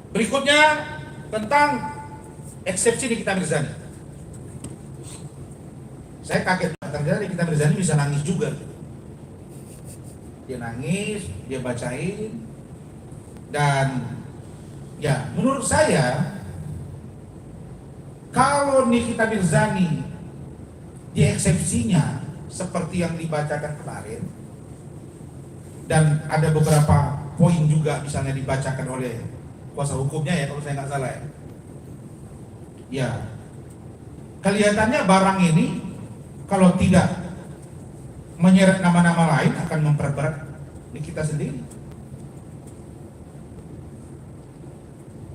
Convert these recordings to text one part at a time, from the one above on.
Berikutnya tentang eksepsi Nikita Mirzani. Saya kaget, ternyata Nikita Mirzani bisa nangis juga. Dia nangis, dia bacain, dan ya menurut saya kalau Nikita Mirzani di eksepsinya seperti yang dibacakan kemarin, dan ada beberapa poin juga misalnya dibacakan oleh kuasa hukumnya ya kalau saya nggak salah ya. Ya, kelihatannya barang ini kalau tidak menyeret nama-nama lain akan memperberat Nikita sendiri.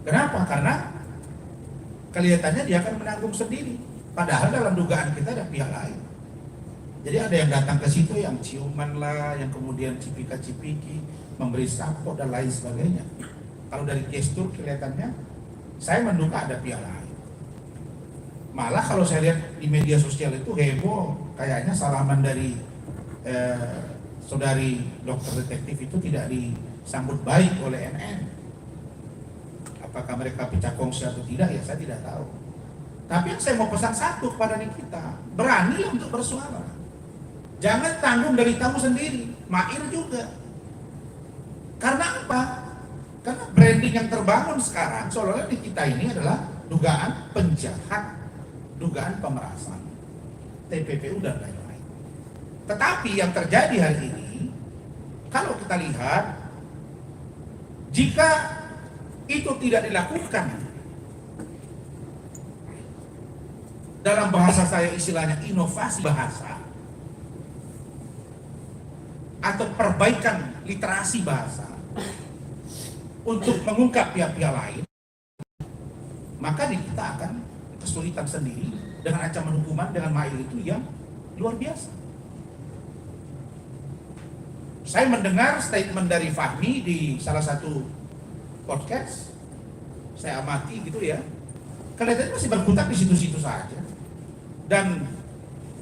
Kenapa? Karena kelihatannya dia akan menanggung sendiri. Padahal dalam dugaan kita ada pihak lain. Jadi ada yang datang ke situ yang ciuman lah, yang kemudian cipika-cipiki, memberi support dan lain sebagainya. Kalau dari gestur kelihatannya, saya menduga ada pihak lain. Malah kalau saya lihat di media sosial itu heboh, kayaknya salaman dari saudari dokter detektif itu tidak disambut baik oleh NN. Apakah mereka pecah kongsi atau tidak ya saya tidak tahu. Tapi yang saya mau pesan satu kepada Nikita, berani untuk bersuara. Jangan tanggung dari tamu sendiri, Mail juga. Karena apa? Karena branding yang terbangun sekarang seolah-olah Nikita ini adalah dugaan penjahat, dugaan pemerasan, TPPU dan lain-lain. Tetapi yang terjadi hari ini, kalau kita lihat, jika itu tidak dilakukan, dalam bahasa saya istilahnya inovasi bahasa, atau perbaikan literasi bahasa untuk mengungkap pihak-pihak lain, maka kita akan kesulitan sendiri dengan ancaman hukuman dengan Mail itu yang luar biasa. Saya mendengar statement dari Fahmi di salah satu podcast, saya amati gitu ya, kelihatannya masih berkutat di situ-situ saja. Dan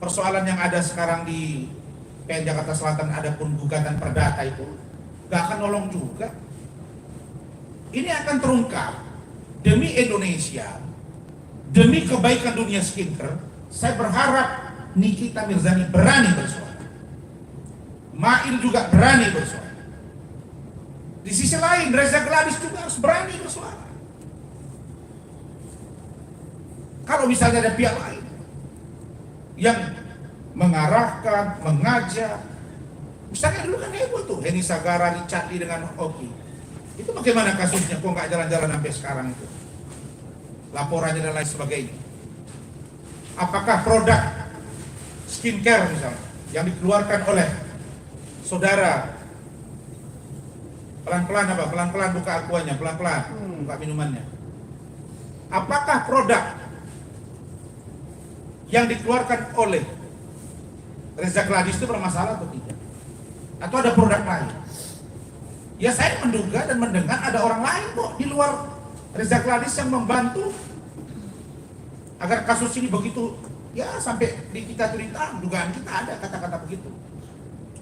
persoalan yang ada sekarang di PN Jakarta Selatan, ada pun gugatan perdata itu gak akan nolong juga. Ini akan terungkap demi Indonesia, demi kebaikan dunia skincare. Saya berharap Nikita Mirzani berani bersuara, Mail juga berani bersuara. Di sisi lain Reza Gladys juga harus berani bersuara. Kalau misalnya ada pihak lain yang mengarahkan, mengajak, misalnya dulu kan heboh tuh Heni Sagara, Richard Lee dengan Oki. Itu bagaimana kasusnya? Kok nggak jalan-jalan sampai sekarang itu? Laporannya dan lain sebagainya. Apakah produk skincare misalnya yang dikeluarkan oleh saudara pelan-pelan apa? Pelan-pelan buka aquanya, pelan-pelan buka minumannya. Apakah produk yang dikeluarkan oleh Reza Gladys itu bermasalah atau tidak? Atau ada produk lain? Ya saya menduga dan mendengar ada orang lain kok di luar Reza Gladys yang membantu agar kasus ini begitu ya sampai di kita cerita, dugaan kita ada kata-kata begitu.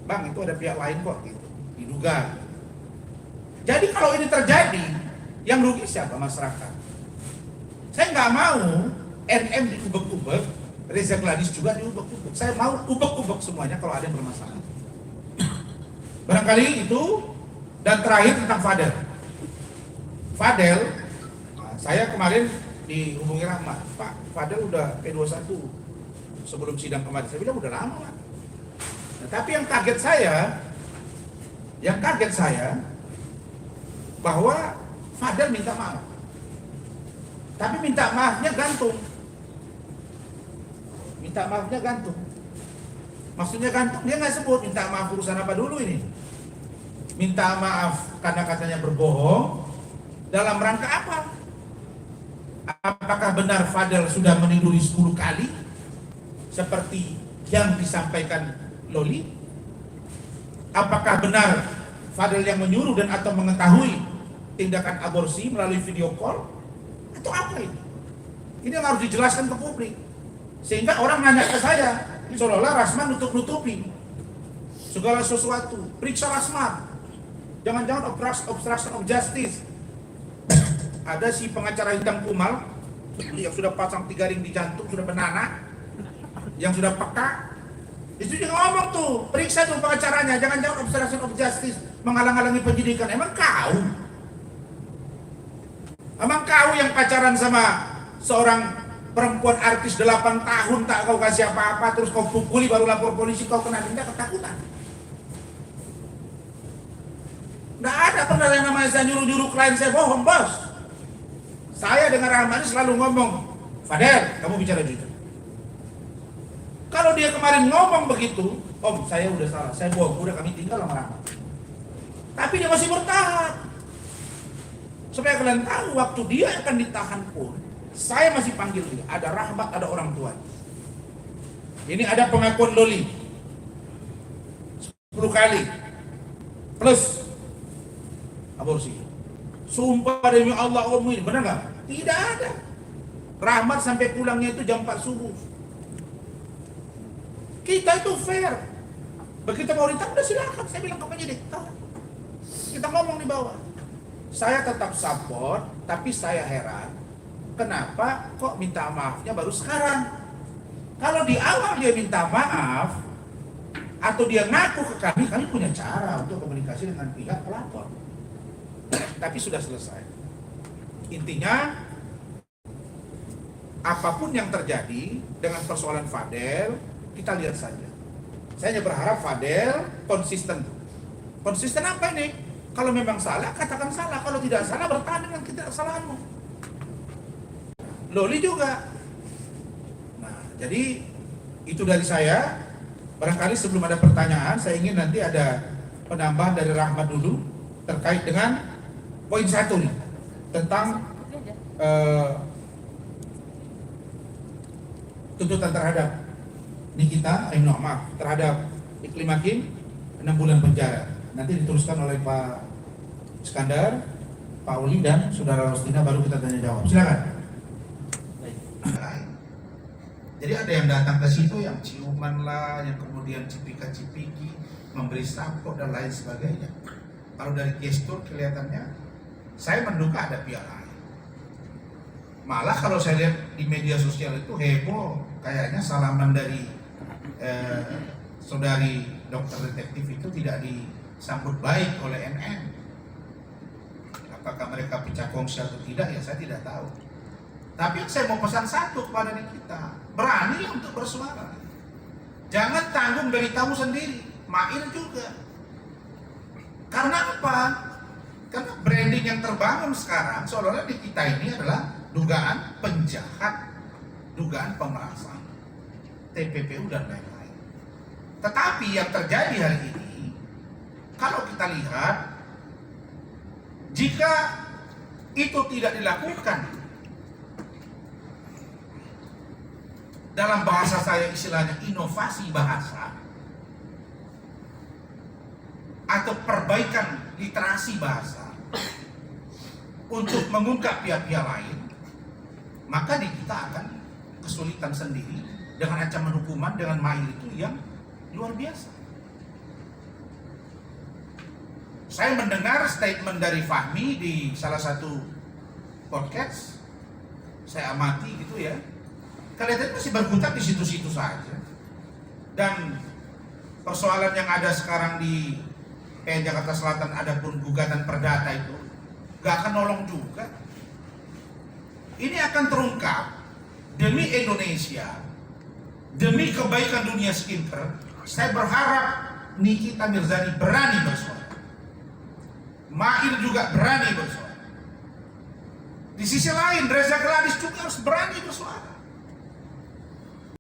Bang, itu ada pihak lain kok gitu, diduga. Jadi kalau ini terjadi, yang rugi siapa? Masyarakat. Saya nggak mau NM diubek-ubek, Reza Gladys juga diubek-ubek. Saya mau ubek-ubek semuanya kalau ada yang bermasalah. Barangkali itu. Dan terakhir tentang Fadel. Fadel, saya kemarin dihubungi Rahmat, Pak Fadel udah P21 sebelum sidang kemarin. Saya bilang udah lama lah. Nah, tapi yang kaget saya bahwa Fadel minta maaf. Tapi minta maafnya gantung. Minta maafnya gantung. Maksudnya gantung, dia nggak sebut minta maaf urusan apa dulu ini. Minta maaf karena katanya berbohong, dalam rangka apa? Apakah benar Fadel sudah meniduri 10 kali seperti yang disampaikan Loli? Apakah benar Fadel yang menyuruh dan atau mengetahui tindakan aborsi melalui video call? Atau apa ini? Ini yang harus dijelaskan ke publik. Sehingga orang nanya ke saya, seolah-olah Rasman nutup-nutupi segala sesuatu. Periksa Rasman. Jangan-jangan obstruction of justice. Ada si pengacara hitam kumal yang sudah pasang 3 ring di jantung, sudah benana, yang sudah peka. Itu juga ngomong tuh, periksa tuh pengacaranya, jangan obstruction of justice, menghalang-halangi penyidikan. Emang kau yang pacaran sama seorang perempuan artis 8 tahun tak kau kasih apa-apa, terus kau pukuli baru lapor polisi, kau kena denda, ketakutan. Nggak ada pernah yang namanya saya nyuruh-nyuruh klien saya bohong, bos. Saya dengan Rahmadi selalu ngomong, Fadel, kamu bicara jujur. Kalau dia kemarin ngomong begitu, Om, saya udah salah, saya bohong, udah kami tinggal sama Rahmat. Tapi dia masih bertahan. Supaya kalian tahu, waktu dia akan ditahan pun, saya masih panggil dia. Ada Rahmat, ada orang tua. Ini ada pengakuan Loli 10 kali plus aborsi. Sumpah demi Allah, Om, ini benar nggak? Tidak ada. Rahmat sampai pulangnya itu jam 4 subuh. Kita itu fair. Begitu mau ditangkap, udah silakan. Saya bilang ke penyidik, kita ngomong di bawah. Saya tetap support, tapi saya heran kenapa kok minta maafnya baru sekarang. Kalau di awal dia minta maaf atau dia ngaku ke kami punya cara untuk komunikasi dengan pihak pelapor. Tapi sudah selesai. Intinya, apapun yang terjadi dengan persoalan Fadel, kita lihat saja. Saya hanya berharap Fadel konsisten. Konsisten apa ini? Kalau memang salah, katakan salah. Kalau tidak salah, bertahan dengan kesalahanmu. Loli juga. Nah, jadi itu dari saya. Barangkali sebelum ada pertanyaan, saya ingin nanti ada penambahan dari Rahmat dulu terkait dengan poin 1 nih, tentang tuntutan terhadap Nikita, terhadap Iklim Hakim 6 bulan penjara. Nanti diteruskan oleh Pak Iskandar, Pak Uli, dan Saudara Rostina, baru kita tanya jawab. Silakan. Jadi ada yang datang ke situ yang ciuman lah, yang kemudian cipika-cipiki, memberi sampo dan lain sebagainya. Kalau dari gestur kelihatannya, saya menduga ada pihak lain. Malah kalau saya lihat di media sosial itu heboh, kayaknya salaman dari saudari dokter detektif itu tidak disambut baik oleh NN. Apakah mereka pecah kongsi atau tidak, ya saya tidak tahu. Tapi saya mau pesan satu kepada kita, berani untuk bersuara. Jangan tanggung dari tamu sendiri, Mail juga. Karena apa? Karena branding yang terbangun sekarang seolah-olah di kita ini adalah dugaan penjahat, dugaan pemerasan, TPPU dan lain-lain. Tetapi yang terjadi hari ini, kalau kita lihat, jika itu tidak dilakukan, dalam bahasa saya istilahnya inovasi bahasa, atau perbaikan literasi bahasa untuk mengungkap pihak-pihak lain, maka kita akan kesulitan sendiri dengan ancaman hukuman dengan Mail itu yang luar biasa. Saya mendengar statement dari Fahmi di salah satu podcast, saya amati gitu ya, kelihatannya masih berkutat di situ-situ saja. Dan persoalan yang ada sekarang di PN Jakarta Selatan, ada pun gugatan perdata itu gak akan nolong juga. Ini akan terungkap demi Indonesia, demi kebaikan dunia skincare. Saya berharap Nikita Mirzani berani bersuara, Mail juga berani bersuara. Di sisi lain, Reza Gladys juga harus berani bersuara.